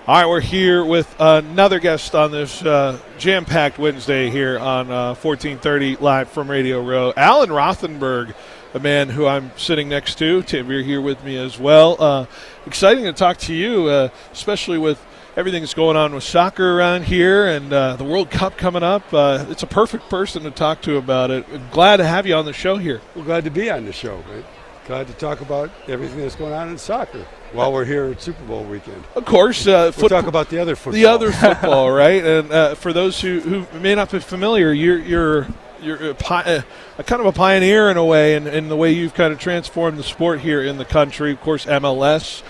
All right, we're here with another guest on this jam-packed Wednesday here on 1430 live from Radio Row. Alan Rothenberg, a man who I'm sitting next to. Tanvir here with me as well. Exciting to talk to you, especially with everything that's going on with soccer around here and the World Cup coming up. It's a perfect person to talk to about it. Glad to have you on the show here. We're glad to be on the show, right? Glad to talk about everything that's going on in soccer while we're here at Super Bowl weekend. Of course. We'll talk about the other football. The other football, right? And for those who may not be familiar, you're a kind of a pioneer in a way, in the way you've kind of transformed the sport here in the country. Of course, MLS,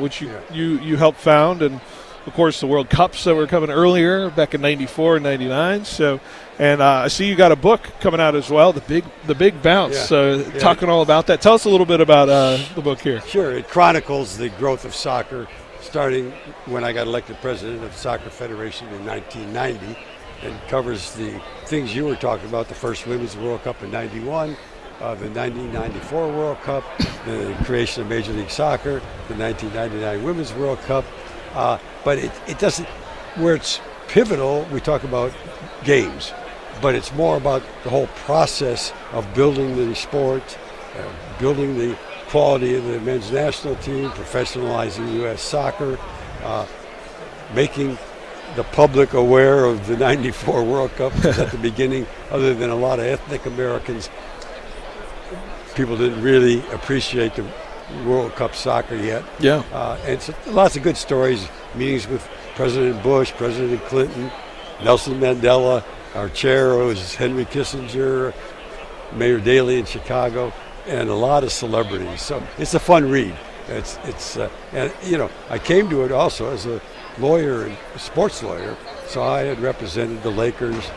which you helped found, and of course the World Cups that were coming earlier back in '94 and '99. So, and I see you got a book coming out as well, the Big Bounce. Talking all about that. Tell us a little bit about the book here. Sure, it chronicles the growth of soccer, starting when I got elected president of the Soccer Federation in 1990, and covers the things you were talking about: the first Women's World Cup in '91. The 1994 World Cup, the creation of Major League Soccer, the 1999 Women's World Cup. But it doesn't, where it's pivotal, we talk about games, but it's more about the whole process of building the sport, building the quality of the men's national team, professionalizing U.S. soccer, making the public aware of the 94 World Cup at the beginning. Other than a lot of ethnic Americans, people didn't really appreciate the World Cup soccer yet. Yeah. And so lots of good stories, meetings with President Bush, President Clinton, Nelson Mandela, our chair was Henry Kissinger, Mayor Daley in Chicago, and a lot of celebrities. So it's a fun read. And you know, I came to it also as a lawyer and a sports lawyer, so I had represented the Lakers,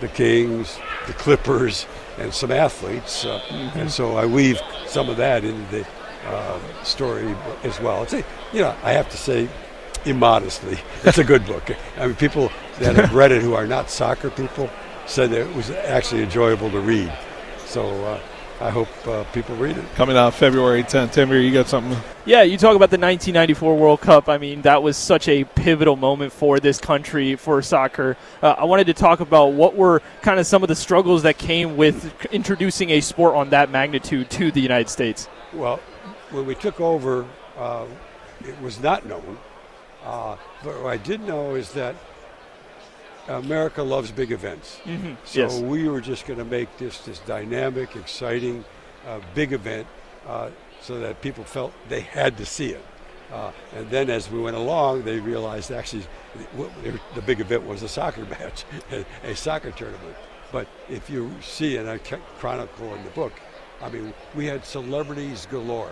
the Kings, the Clippers, and some athletes, and so I weave some of that into the story as well. I have to say, immodestly, it's a good book. I mean, people that have read it who are not soccer people said that it was actually enjoyable to read. So I hope people read it. Coming out February 10th. Tanvir, you got something? Yeah, you talk about the 1994 World Cup. I mean, that was such a pivotal moment for this country, for soccer. I wanted to talk about what were kind of some of the struggles that came with introducing a sport on that magnitude to the United States. Well, when we took over, it was not known. But what I did know is that America loves big events. Mm-hmm. So yes. we were just going to make this dynamic, exciting, big event so that people felt they had to see it. And then as we went along, they realized actually the big event was a soccer match, a soccer tournament. But if you see, and I chronicle in the book, I mean, we had celebrities galore.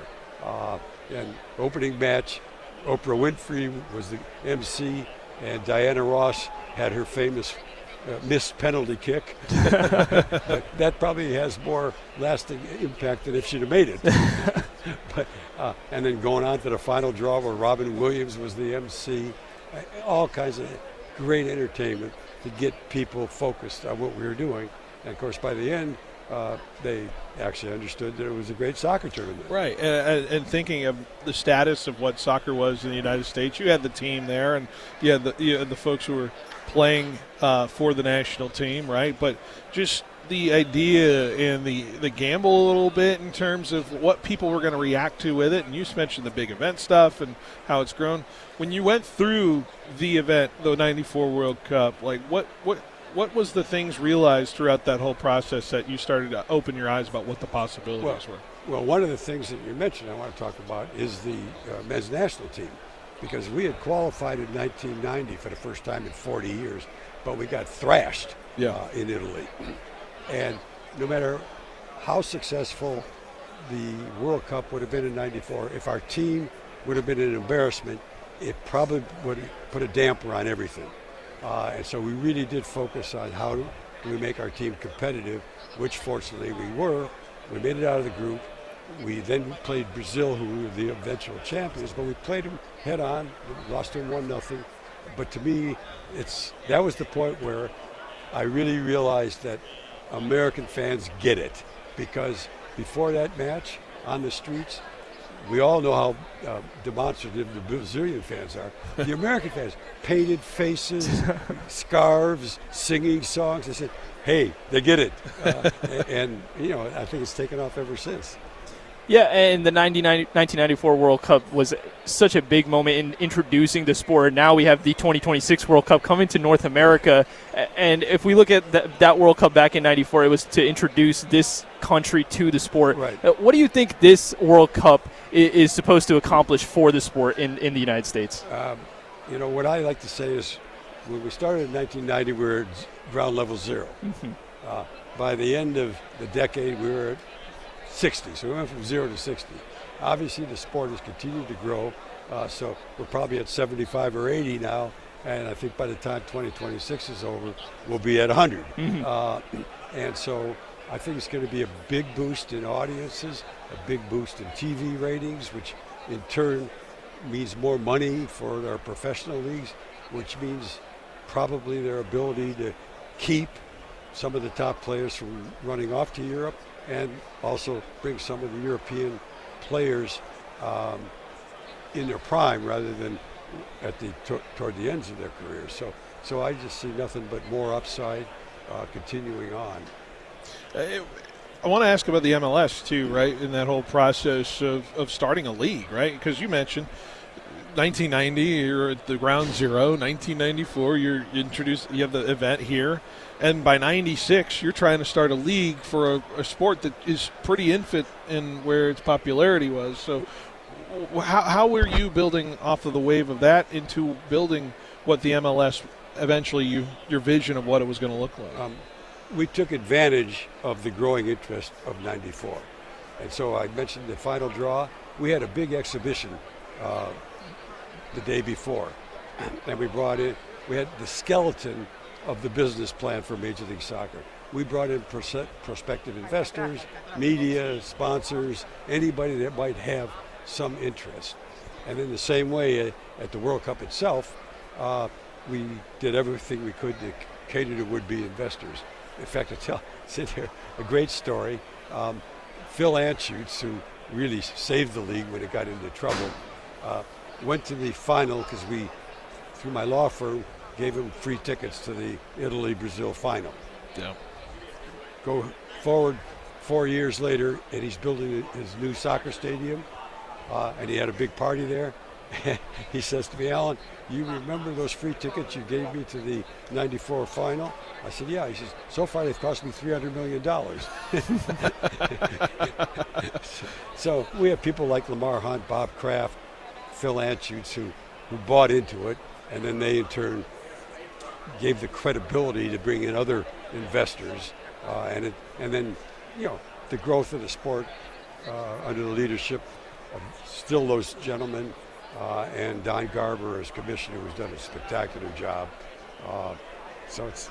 And opening match, Oprah Winfrey was the MC, and Diana Ross had her famous missed penalty kick. That probably has more lasting impact than if she'd have made it. And then going on to the final draw where Robin Williams was the MC, all kinds of great entertainment to get people focused on what we were doing. And of course, by the end, they actually understood that it was a great soccer tournament. Right, and thinking of the status of what soccer was in the United States, you had the team there, and you had the folks who were playing for the national team, right? But just the idea and the gamble a little bit in terms of what people were going to react to with it, and you mentioned the big event stuff and how it's grown. When you went through the event, the '94 World Cup, like what was the things realized throughout that whole process that you started to open your eyes about what the possibilities were? Well, one of the things that you mentioned I want to talk about is the men's national team, because we had qualified in 1990 for the first time in 40 years, but we got thrashed in Italy. And no matter how successful the World Cup would have been in '94, if our team would have been an embarrassment, it probably would have put a damper on everything. And so we really did focus on how do we make our team competitive, which fortunately we were. We made it out of the group. We then played Brazil, who were the eventual champions, but we played them head on, lost them 1-0. But to me, that was the point where I really realized that American fans get it, because before that match on the streets, we all know how demonstrative the Brazilian fans are. The American fans, painted faces, scarves, singing songs. I said, hey, they get it. And, I think it's taken off ever since. Yeah, and the 1994 World Cup was such a big moment in introducing the sport. Now we have the 2026 World Cup coming to North America. And if we look at that World Cup back in 94, it was to introduce this country to the sport. Right. What do you think this World Cup is supposed to accomplish for the sport in the United States? What I like to say is when we started in 1990, we were at ground level zero. Mm-hmm. By the end of the decade, we were at 60, so we went from 0 to 60. Obviously, the sport has continued to grow, so we're probably at 75 or 80 now, and I think by the time 2026 is over, we'll be at 100. Mm-hmm. And so I think it's going to be a big boost in audiences, a big boost in TV ratings, which in turn means more money for our professional leagues, which means probably their ability to keep some of the top players from running off to Europe, and also bring some of the European players in their prime rather than at toward the ends of their careers. So I just see nothing but more upside continuing on. I want to ask about the MLS too, right? In that whole process of starting a league, right? Because you mentioned 1990, you're at the ground zero. 1994, you have the event here. And by 96, you're trying to start a league for a sport that is pretty infant in where its popularity was. So how were you building off of the wave of that into building what the MLS eventually, your vision of what it was going to look like? We took advantage of the growing interest of 94. And so I mentioned the final draw. We had a big exhibition the day before. And we had the skeleton of the business plan for Major League Soccer. We brought in prospective investors, media, sponsors, anybody that might have some interest. And in the same way, at the World Cup itself, we did everything we could to cater to would-be investors. In fact, sit here, a great story. Phil Anschutz, who really saved the league when it got into trouble, went to the final because we, through my law firm, gave him free tickets to the Italy-Brazil final. Yeah. Go forward 4 years later, and he's building his new soccer stadium, and he had a big party there. He says to me, Alan, you remember those free tickets you gave me to the 94 final? I said, yeah. He says, so far they've cost me $300 million. So we have people like Lamar Hunt, Bob Kraft, Phil Anschutz, who bought into it, and then they in turn gave the credibility to bring in other investors, and then the growth of the sport under the leadership of still those gentlemen and Don Garber as commissioner, who's done a spectacular job. So it's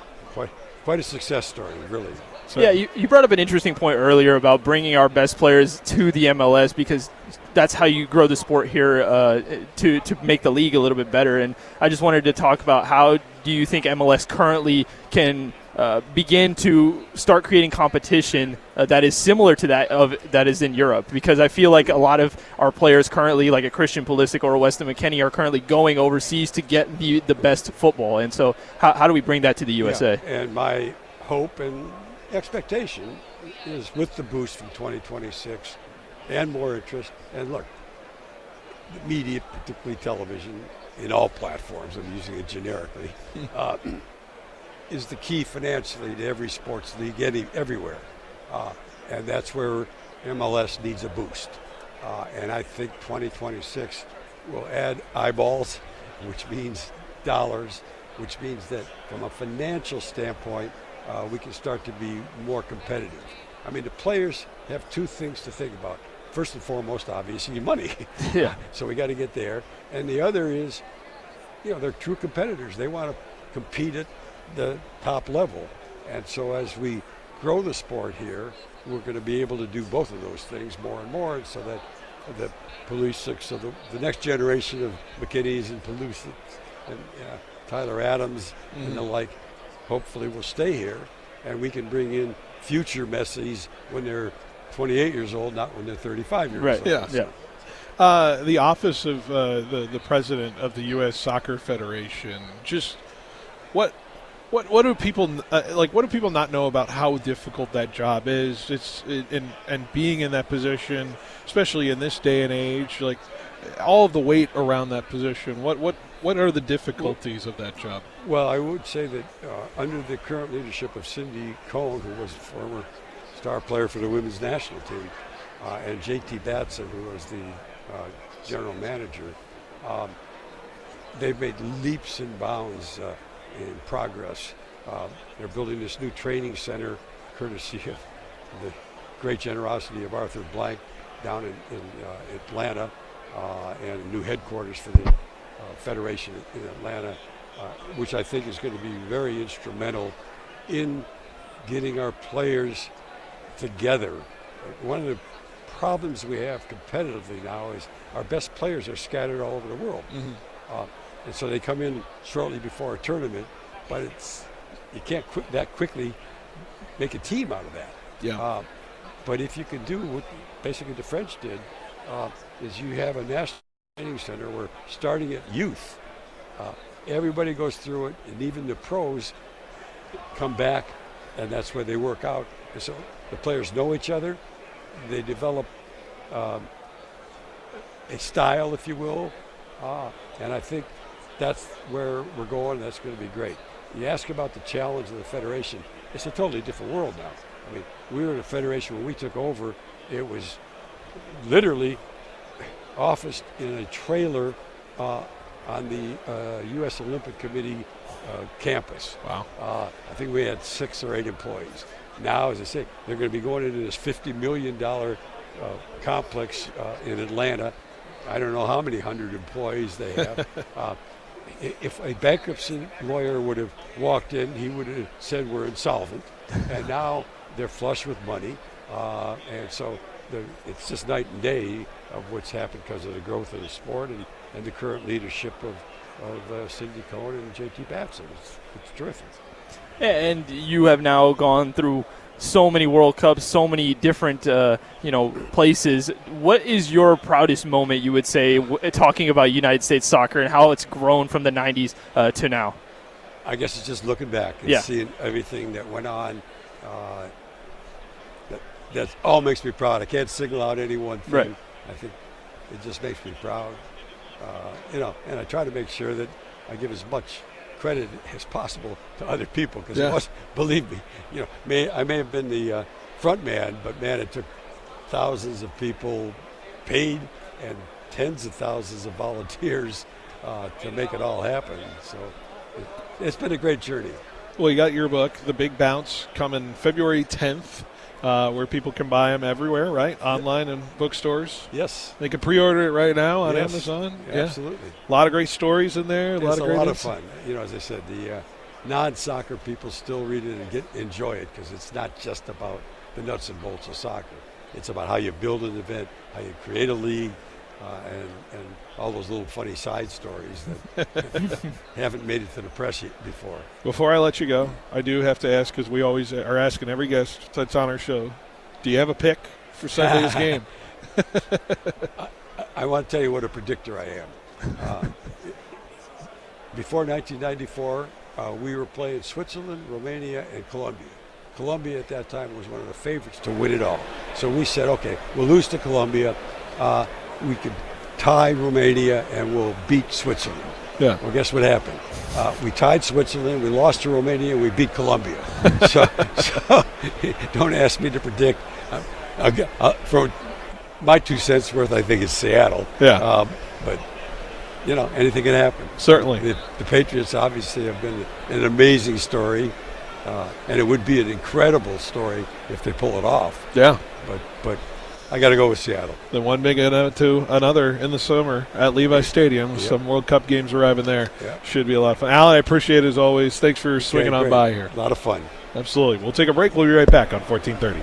quite a success story, really. So, yeah, you brought up an interesting point earlier about bringing our best players to the MLS because that's how you grow the sport here to make the league a little bit better. And I just wanted to talk about how do you think MLS currently can begin to start creating competition that is similar to that is in Europe, because I feel like a lot of our players currently, like a Christian Pulisic or a Weston McKennie, are currently going overseas to get the best football. And so how do we bring that to the USA? Yeah, and my hope and expectation is with the boost from 2026 and more interest, and look, the media, particularly television, in all platforms, I'm using it generically, is the key financially to every sports league everywhere. And that's where MLS needs a boost. And I think 2026 will add eyeballs, which means dollars, which means that from a financial standpoint, we can start to be more competitive. I mean, the players have two things to think about. First and foremost, obviously, money. Yeah. So we got to get there. And the other is, they're true competitors. They want to compete at the top level. And so as we grow the sport here, we're going to be able to do both of those things more and more, so that the Pulisics, so the next generation of McKinneys and Pulisics and Tyler Adams and the like, hopefully will stay here, and we can bring in future Messis when they're 28 years old, not when they're 35 years old. Yeah. So, The office of the president of the U.S. Soccer Federation. Just what do people like? What do people not know about how difficult that job is? And being in that position, especially in this day and age, like all of the weight around that position. What are the difficulties of that job? Well, I would say that under the current leadership of Cindy Cohn, who was a former star player for the women's national team, and J.T. Batson, who was the general manager, they've made leaps and bounds in progress. They're building this new training center, courtesy of the great generosity of Arthur Blank down in Atlanta, and a new headquarters for the Federation in Atlanta, which I think is going to be very instrumental in getting our players together. One of the problems we have competitively now is our best players are scattered all over the world. And so they come in shortly before a tournament, but you can't that quickly make a team out of that. Yeah. But if you can do what basically the French did, is you have a national training center where starting at youth, everybody goes through it, and even the pros come back, and that's where they work out. And so the players know each other. They develop a style, if you will, and I think that's where we're going. That's going to be great. You ask about the challenge of the Federation. It's a totally different world now. I mean, we were in a Federation when we took over. It was literally officed in a trailer on the U.S. Olympic Committee campus. Wow. I think we had 6 or 8 employees. Now, as I say, they're going to be going into this $50 million complex in Atlanta. I don't know how many hundred employees they have. If a bankruptcy lawyer would have walked in, he would have said we're insolvent. And now they're flush with money. And so it's just night and day of what's happened because of the growth of the sport and the current leadership of Cindy Cohn and J.T. Batson. It's terrific. And you have now gone through so many World Cups, so many different places. What is your proudest moment, you would say, talking about United States soccer and how it's grown from the 90s to now? I guess it's just looking back and seeing everything that went on. That all makes me proud. I can't single out any one thing. Right. I think it just makes me proud. And I try to make sure that I give as much credit as possible to other people, because believe me, I may have been the front man, but man, it took thousands of people paid and tens of thousands of volunteers to make it all happen. So it's been a great journey. Well, you got your book, The Big Bounce, coming February 10th. Where people can buy them everywhere, right? Online and bookstores. Yes. They can pre-order it right now on Amazon. Absolutely. A lot of great stories in there. It's a lot of fun. As I said, the non-soccer people still read it and enjoy it, because it's not just about the nuts and bolts of soccer. It's about how you build an event, how you create a league, and all those little funny side stories that haven't made it to the press before. Before I let you go, I do have to ask, because we always are asking every guest that's on our show, do you have a pick for Sunday's game? I want to tell you what a predictor I am. Before 1994, we were playing Switzerland, Romania, and Colombia. Colombia at that time was one of the favorites to win it all. So we said, okay, we'll lose to Colombia. We could tie Romania and we'll beat Switzerland. Yeah. Well, guess what happened? We tied Switzerland, we lost to Romania, and we beat Colombia. so don't ask me to predict. For my 2 cents worth, I think it's Seattle. Yeah. But anything can happen. Certainly. The Patriots obviously have been an amazing story, and it would be an incredible story if they pull it off. Yeah. But I got to go with Seattle. Then one big to another in the summer at Levi Stadium. Yep. Some World Cup games arriving there. Yep. Should be a lot of fun. Alan, I appreciate it as always. Thanks for swinging on by here. A lot of fun. Absolutely. We'll take a break. We'll be right back on 1430.